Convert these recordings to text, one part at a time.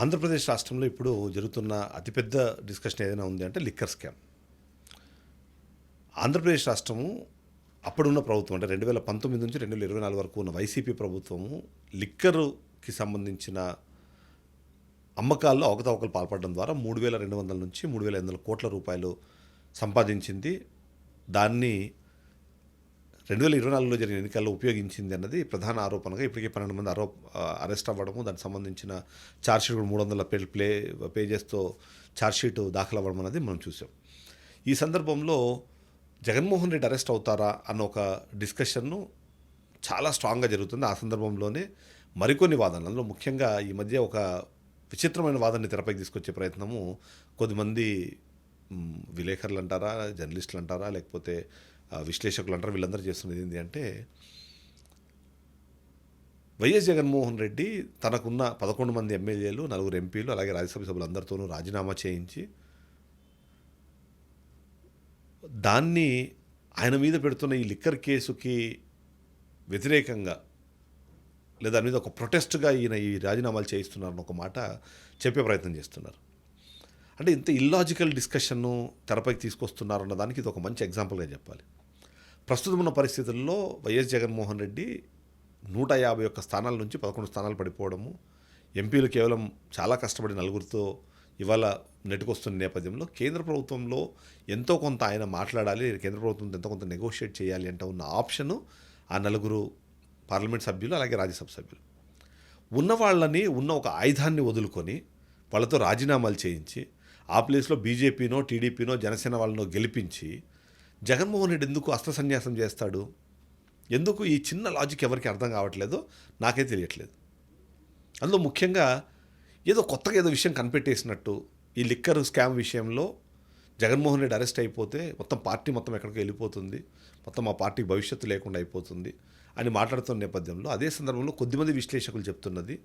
ఆంధ్రప్రదేశ్ రాష్ట్రంలో ఇప్పుడు జరుగుతున్న అతిపెద్ద డిస్కషన్ ఏదైనా ఉంది అంటే లిక్కర్ స్కామ్. ఆంధ్రప్రదేశ్ రాష్ట్రము అప్పుడున్న ప్రభుత్వం అంటే 2019 నుంచి 2024 వరకు ఉన్న వైసీపీ ప్రభుత్వము లిక్కర్కి సంబంధించిన అమ్మకాల్లో అవకతవకలు పాల్పడడం ద్వారా 3,200 నుంచి 3,500 కోట్ల రూపాయలు సంపాదించింది. దాన్ని 2024లో జరిగిన ఎన్నికల్లో ఉపయోగించింది అన్నది ప్రధాన ఆరోపణగా ఇప్పటికే 12 మంది అరెస్ట్ అవ్వడము, దానికి సంబంధించిన ఛార్జ్షీట్ కూడా 300 పేజెస్తో ఛార్జ్షీట్ దాఖలు అవ్వడం అనేది మనం చూసాం. ఈ సందర్భంలో జగన్మోహన్ రెడ్డి అరెస్ట్ అవుతారా అన్న ఒక డిస్కషన్ను చాలా స్ట్రాంగ్గా జరుగుతుంది. ఆ సందర్భంలోనే మరికొన్ని వాదనలు, అందులో ముఖ్యంగా ఈ మధ్య ఒక విచిత్రమైన వాదనని తెరపైకి తీసుకొచ్చే ప్రయత్నము కొద్దిమంది విలేకరులు అంటారా, జర్నలిస్టులు అంటారా, లేకపోతే విశ్లేషకులు అంటారు, వీళ్ళందరూ చేస్తున్నది ఏంటి అంటే వైఎస్ జగన్మోహన్ రెడ్డి తనకున్న 11 మంది ఎమ్మెల్యేలు, 4 ఎంపీలు, అలాగే రాజ్యసభ సభ్యులందరితోనూ రాజీనామా చేయించి దాన్ని ఆయన మీద పెడుతున్న ఈ లిక్కర్ కేసుకి వ్యతిరేకంగా లేదా దాని మీద ఒక ప్రొటెస్ట్గా ఈయన ఈ రాజీనామాలు చేయిస్తున్నారని ఒక మాట చెప్పే ప్రయత్నం చేస్తున్నారు. అంటే ఇంత ఇల్లాజికల్ డిస్కషన్ను తెరపైకి తీసుకొస్తున్నారన్న దానికి ఇది ఒక మంచి ఎగ్జాంపుల్గా చెప్పాలి. ప్రస్తుతం ఉన్న పరిస్థితుల్లో వైఎస్ జగన్మోహన్ రెడ్డి 151 స్థానాల నుంచి 11 స్థానాలు పడిపోవడము, ఎంపీలు కేవలం చాలా కష్టపడి 4గురితో ఇవాళ నెట్టుకొస్తున్న నేపథ్యంలో కేంద్ర ప్రభుత్వంలో ఎంతో కొంత ఆయన మాట్లాడాలి, కేంద్ర ప్రభుత్వంతో ఎంతో కొంత నెగోషియేట్ చేయాలి అంటే ఉన్న ఆప్షను ఆ 4 పార్లమెంట్ సభ్యులు, అలాగే రాజ్యసభ సభ్యులు. ఉన్న వాళ్ళని ఉన్న ఒక ఆయుధాన్ని వదులుకొని వాళ్ళతో రాజీనామాలు చేయించి ఆ ప్లేస్లో బీజేపీనో, టీడీపీనో, జనసేన వాళ్ళనో గెలిపించి జగన్మోహన్ రెడ్డి ఎందుకు అస్త్ర సన్యాసం చేస్తాడు? ఎందుకు ఈ చిన్న లాజిక్ ఎవరికి అర్థం కావట్లేదో నాకే తెలియట్లేదు. అందులో ముఖ్యంగా ఏదో కొత్తగా ఏదో విషయం కనిపెట్టేసినట్టు ఈ లిక్కర్ స్కామ్ విషయంలో జగన్మోహన్ రెడ్డి అరెస్ట్ అయిపోతే మొత్తం పార్టీ మొత్తం ఎక్కడికి వెళ్ళిపోతుంది, మొత్తం ఆ పార్టీకి భవిష్యత్తు లేకుండా అయిపోతుంది అని మాట్లాడుతున్న నేపథ్యంలో అదే సందర్భంలో కొద్దిమంది విశ్లేషకులు చెప్తున్నది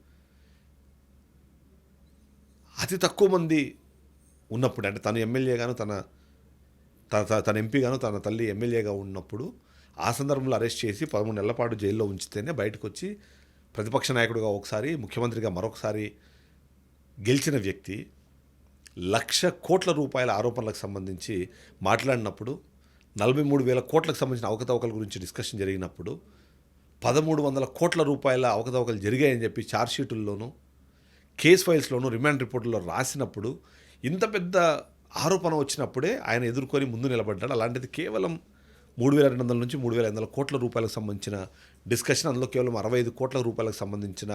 అతి తక్కువ మంది ఉన్నప్పుడు, అంటే తను ఎమ్మెల్యేగాను తన ఎంపీగాను తన తల్లి ఎమ్మెల్యేగా ఉన్నప్పుడు ఆ సందర్భంలో అరెస్ట్ చేసి 13 నెలల పాటు జైల్లో ఉంచితేనే బయటకు వచ్చి ప్రతిపక్ష నాయకుడిగా ఒకసారి, ముఖ్యమంత్రిగా మరొకసారి గెలిచిన వ్యక్తి 1,00,000 కోట్ల రూపాయల ఆరోపణలకు సంబంధించి మాట్లాడినప్పుడు, 43,000 కోట్లకు సంబంధించిన అవకతవకల గురించి డిస్కషన్ జరిగినప్పుడు, 1,300 కోట్ల రూపాయల అవకతవకలు జరిగాయని చెప్పి ఛార్జ్షీటుల్లోనూ, కేస్ ఫైల్స్లోనూ, రిమాండ్ రిపోర్టుల్లో రాసినప్పుడు ఇంత పెద్ద ఆరోపణ వచ్చినప్పుడే ఆయన ఎదుర్కొని ముందు నిలబడ్డాడు. అలాంటిది కేవలం 3,200 నుంచి 3,500 కోట్ల రూపాయలకు సంబంధించిన డిస్కషన్, అందులో కేవలం 65 కోట్ల రూపాయలకు సంబంధించిన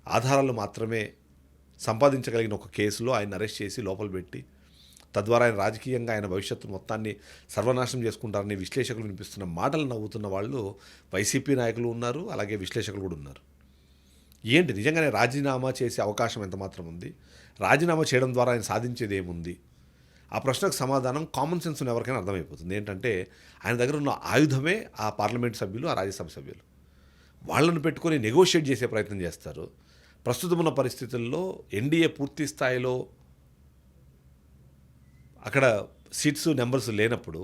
ఆధారాలు మాత్రమే సంపాదించగలిగిన ఒక కేసులో ఆయన అరెస్ట్ చేసి లోపల పెట్టి తద్వారా ఆయన రాజకీయంగా ఆయన భవిష్యత్తు మొత్తాన్ని సర్వనాశనం చేసుకుంటారని విశ్లేషకులు వినిపిస్తున్న మాటలు నవ్వుతున్న వాళ్ళు వైసీపీ నాయకులు ఉన్నారు, అలాగే విశ్లేషకులు కూడా ఉన్నారు. ఏంటి నిజంగానే రాజీనామా చేసే అవకాశం ఎంత మాత్రం ఉంది? రాజీనామా చేయడం ద్వారా ఆయన సాధించేది ఏముంది? ఆ ప్రశ్నకు సమాధానం కామన్ సెన్స్ ఉన్న ఎవరికైనా అర్థమైపోతుంది. ఏంటంటే ఆయన దగ్గర ఉన్న ఆయుధమే ఆ పార్లమెంట్ సభ్యులు, ఆ రాజ్యసభ సభ్యులు. వాళ్ళను పెట్టుకొని నెగోషియేట్ చేసే ప్రయత్నం చేస్తారు. ప్రస్తుతం ఉన్న పరిస్థితుల్లో ఎన్డీఏ పూర్తి స్థాయిలో అక్కడ సీట్స్ నెంబర్స్ లేనప్పుడు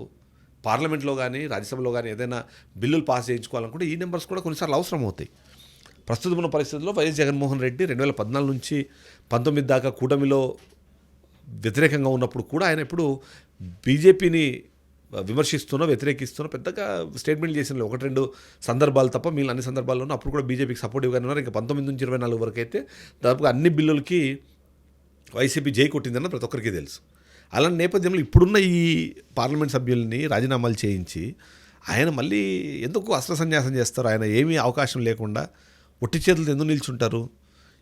పార్లమెంట్లో కానీ రాజ్యసభలో కానీ ఏదైనా బిల్లులు పాస్ చేయించుకోవాలనుకుంటే ఈ నెంబర్స్ కూడా కొన్నిసార్లు అవసరం అవుతాయి. ప్రస్తుతం ఉన్న పరిస్థితుల్లో వైఎస్ జగన్మోహన్ రెడ్డి 2014 నుంచి 19 దాకా కూటమిలో వ్యతిరేకంగా ఉన్నప్పుడు కూడా ఆయన ఎప్పుడు బీజేపీని విమర్శిస్తున్నా, వ్యతిరేకిస్తున్నా పెద్దగా స్టేట్మెంట్ చేసిన 1-2 సందర్భాలు తప్ప మిగిలిన అన్ని సందర్భాల్లోనూ అప్పుడు కూడా బీజేపీకి సపోర్టివ్గానే ఉన్నారు. ఇంకా 19 నుంచి 24 వరకు అయితే దాదాపుగా అన్ని బిల్లులకి వైసీపీ జై కొట్టిందన్న ప్రతి ఒక్కరికి తెలుసు. అలాంటి నేపథ్యంలో ఇప్పుడున్న ఈ పార్లమెంట్ సభ్యుల్ని రాజీనామాలు చేయించి ఆయన మళ్ళీ ఎందుకు అస్త్ర సన్యాసం చేస్తారు? ఆయన ఏమీ అవకాశం లేకుండా ఒట్టి చేతులతో ఎందుకు నిల్చుంటారు?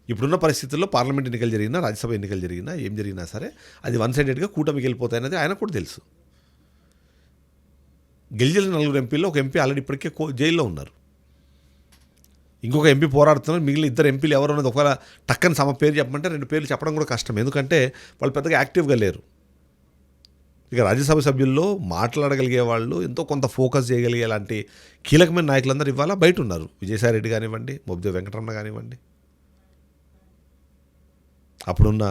ఇప్పుడున్న పరిస్థితుల్లో పార్లమెంట్ ఎన్నికలు జరిగినా, రాజ్యసభ ఎన్నికలు జరిగినా, ఏం జరిగినా సరే అది వన్ సైడెడ్గా కూటమికి వెళ్ళిపోతాయన్నది ఆయన కూడా తెలుసు. గెలిచిన 4 ఎంపీల్లో ఒక ఎంపీ ఆల్రెడీ ఇప్పటికే జైల్లో ఇంకొక ఎంపీ పోరాడుతున్నారు. మిగిలిన 2 ఎంపీలు ఎవరు ఉన్నది ఒకవేళ టక్కని పేరు చెప్పమంటే 2 పేర్లు చెప్పడం కూడా కష్టం, ఎందుకంటే వాళ్ళు పెద్దగా యాక్టివ్గా లేరు. ఇక రాజ్యసభ సభ్యుల్లో మాట్లాడగలిగే వాళ్ళు, ఎంతో కొంత ఫోకస్ చేయగలిగే లాంటి కీలకమైన నాయకులందరూ ఇవాళ బయట ఉన్నారు. విజయసాయి రెడ్డి కానివ్వండి, మోపిదేవి వెంకటరమణ కానివ్వండి, అప్పుడున్న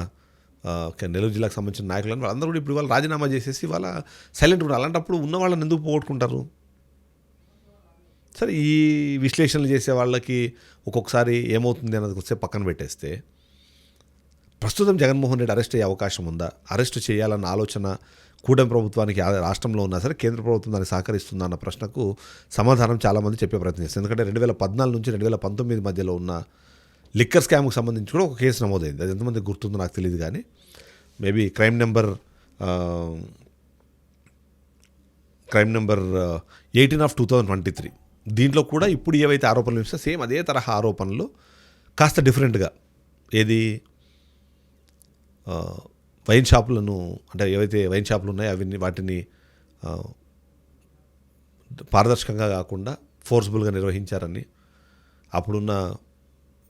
నెల్లూరు జిల్లాకు సంబంధించిన నాయకులను వాళ్ళందరూ కూడా ఇప్పుడు వాళ్ళు రాజీనామా చేసేసి వాళ్ళ సైలెంట్ ఉన్నారు. అలాంటప్పుడు ఉన్న వాళ్ళని ఎందుకు పోగొట్టుకుంటారు? సరే, ఈ విశ్లేషణలు చేసే వాళ్ళకి ఒక్కొక్కసారి ఏమవుతుంది అన్నది వస్తే పక్కన పెట్టేస్తే ప్రస్తుతం జగన్మోహన్ రెడ్డి అరెస్ట్ అయ్యే అవకాశం ఉందా? అరెస్ట్ చేయాలన్న ఆలోచన కూటమి ప్రభుత్వానికి రాష్ట్రంలో ఉన్నా సరే కేంద్ర ప్రభుత్వం దానికి సహకరిస్తుందా అన్న ప్రశ్నకు సమాధానం చాలామంది చెప్పే ప్రయత్నం చేస్తారు. ఎందుకంటే 2014 నుంచి 2019 మధ్యలో ఉన్న లిక్కర్ స్కామ్కి సంబంధించి కూడా ఒక కేసు నమోదైంది. అది ఎంతమంది గుర్తుందో నాకు తెలియదు, కానీ మేబీ క్రైమ్ నెంబర్ 18/2023. దీంట్లో కూడా ఇప్పుడు ఏవైతే ఆరోపణలు ఇస్తే సేమ్ అదే తరహా ఆరోపణలు కాస్త డిఫరెంట్గా, ఏది వైన్ షాపులను, అంటే ఏవైతే వైన్ షాపులు ఉన్నాయో వాటిని పారదర్శకంగా కాకుండా ఫోర్స్బుల్గా నిర్వహించారని, అప్పుడున్న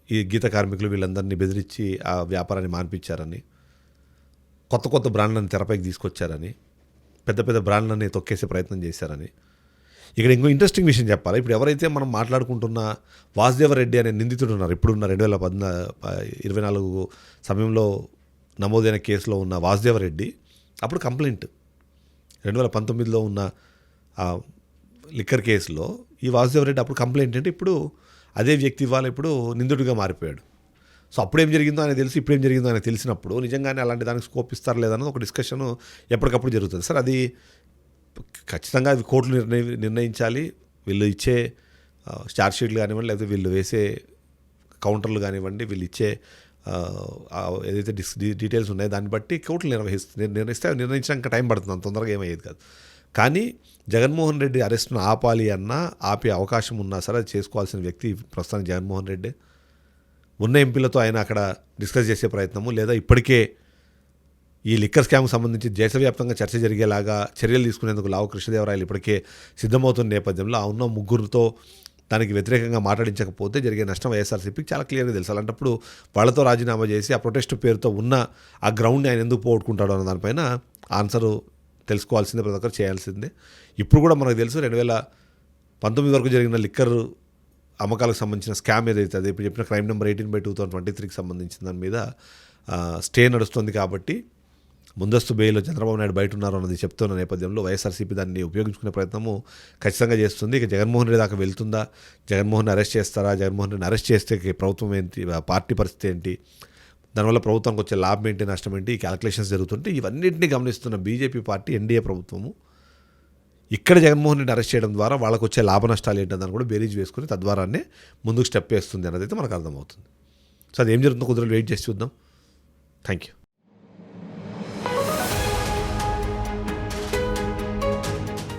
ఈ గీత కార్మికులు వీళ్ళందరినీ బెదిరించి ఆ వ్యాపారాన్ని మాన్పించారని, కొత్త కొత్త బ్రాండ్లను తెరపైకి తీసుకొచ్చారని, పెద్ద పెద్ద బ్రాండ్లని తొక్కేసే ప్రయత్నం చేశారని. ఇక్కడ ఇంకో ఇంట్రెస్టింగ్ విషయం చెప్పాలి. ఇప్పుడు ఎవరైతే మనం మాట్లాడుకుంటున్న వాసుదేవరెడ్డి అనే నిందితుడు ఉన్నారు, ఇప్పుడున్న 2024 సమయంలో నమోదైన కేసులో ఉన్న వాసుదేవరెడ్డి, అప్పుడు కంప్లైంట్ 2019లో ఉన్న లిక్కర్ కేసులో ఈ వాసుదేవరెడ్డి అప్పుడు కంప్లైంట్ అంటే ఇప్పుడు అదే వ్యక్తి ఇవాళ ఇప్పుడు నిందితుడిగా మారిపోయాడు. సో అప్పుడేం జరిగిందో ఆయన తెలిసి ఇప్పుడేం జరిగిందో ఆయన తెలిసినప్పుడు నిజంగానే అలాంటి దానికి స్కోప్ ఇస్తారు లేదన్నది ఒక డిస్కషన్ ఎప్పటికప్పుడు జరుగుతుంది. సార్ అది ఖచ్చితంగా అది కోర్టులు నిర్ణయించాలి. వీళ్ళు ఇచ్చే ఛార్జ్ షీట్లు కానివ్వండి, లేకపోతే వీళ్ళు వేసే కౌంటర్లు కానివ్వండి, వీళ్ళు ఇచ్చే ఏదైతే డీటెయిల్స్ ఉన్నాయో దాన్ని బట్టి కోర్టులు నిర్ణయించడానికి టైం పడుతుంది, అంత తొందరగా ఏమయ్యేది కాదు. కానీ జగన్మోహన్ రెడ్డి అరెస్ట్ను ఆపాలి అన్నా, ఆపే అవకాశం ఉన్నా సరే అది చేసుకోవాల్సిన వ్యక్తి ప్రస్తుతానికి జగన్మోహన్ రెడ్డి. ఉన్న ఎంపీలతో ఆయన అక్కడ డిస్కస్ చేసే ప్రయత్నము, లేదా ఇప్పటికే ఈ లిక్కర్ స్కామ్కి సంబంధించి దేశవ్యాప్తంగా చర్చ జరిగేలాగా చర్యలు తీసుకునేందుకు లావు కృష్ణదేవరాయలు ఇప్పటికే సిద్ధమవుతున్న నేపథ్యంలో ఆ ఉన్న ముగ్గురితో దానికి వ్యతిరేకంగా మాట్లాడించకపోతే జరిగే నష్టం వైఎస్ఆర్సీపీకి చాలా క్లియర్గా తెలుసు. అలాంటప్పుడు వాళ్ళతో రాజీనామా చేసి ఆ ప్రొటెస్ట్ పేరుతో ఉన్న ఆ గ్రౌండ్ని ఆయన ఎందుకు పోగొట్టుకుంటాడో అన్న దానిపైన ఆన్సరు తెలుసుకోవాల్సిందే, ప్రతి ఒక్కరు చేయాల్సిందే. ఇప్పుడు కూడా మనకు తెలుసు 2019 వరకు జరిగిన లిక్కర్ అమ్మకాలకు సంబంధించిన స్కామ్ ఏదైతే అది ఇప్పుడు చెప్పిన క్రైమ్ నెంబర్ 18/2023కి సంబంధించిన దాని మీద స్టే నడుస్తుంది. కాబట్టి ముందస్తు బెయిల్లో చంద్రబాబు నాయుడు బయట ఉన్నారు అన్నది చెప్తున్న నేపథ్యంలో వైఎస్ఆర్సీపీ దాన్ని ఉపయోగించుకునే ప్రయత్నము ఖచ్చితంగా చేస్తుంది. ఇక జగన్మోహన్ రెడ్డి దాకా వెళ్తుందా, జగన్మోహన్ అరెస్ట్ చేస్తారా, జగన్మోహన్ రెడ్డిని అరెస్ట్ చేస్తే ప్రభుత్వం ఏంటి, పార్టీ పరిస్థితి ఏంటి, దానివల్ల ప్రభుత్వానికి వచ్చే లాభం ఏంటి, నష్టం ఏంటి, ఈ క్యాలిక్యులేషన్స్ జరుగుతుంటే ఇవన్నింటినీ గమనిస్తున్న బీజేపీ పార్టీ, ఎన్డీఏ ప్రభుత్వము ఇక్కడ జగన్మోహన్ రెడ్డి అరెస్ట్ చేయడం ద్వారా వాళ్ళకు వచ్చే లాభ నష్టాలు ఏంటని కూడా బేరీజ్ వేసుకుని తద్వారానే ముందుకు స్టెప్ వేస్తుంది అన్నది అయితే మనకు అర్థమవుతుంది. సో అది ఏం జరుగుతుందో కుదిరి వెయిట్ చేసి చూద్దాం. Thank you.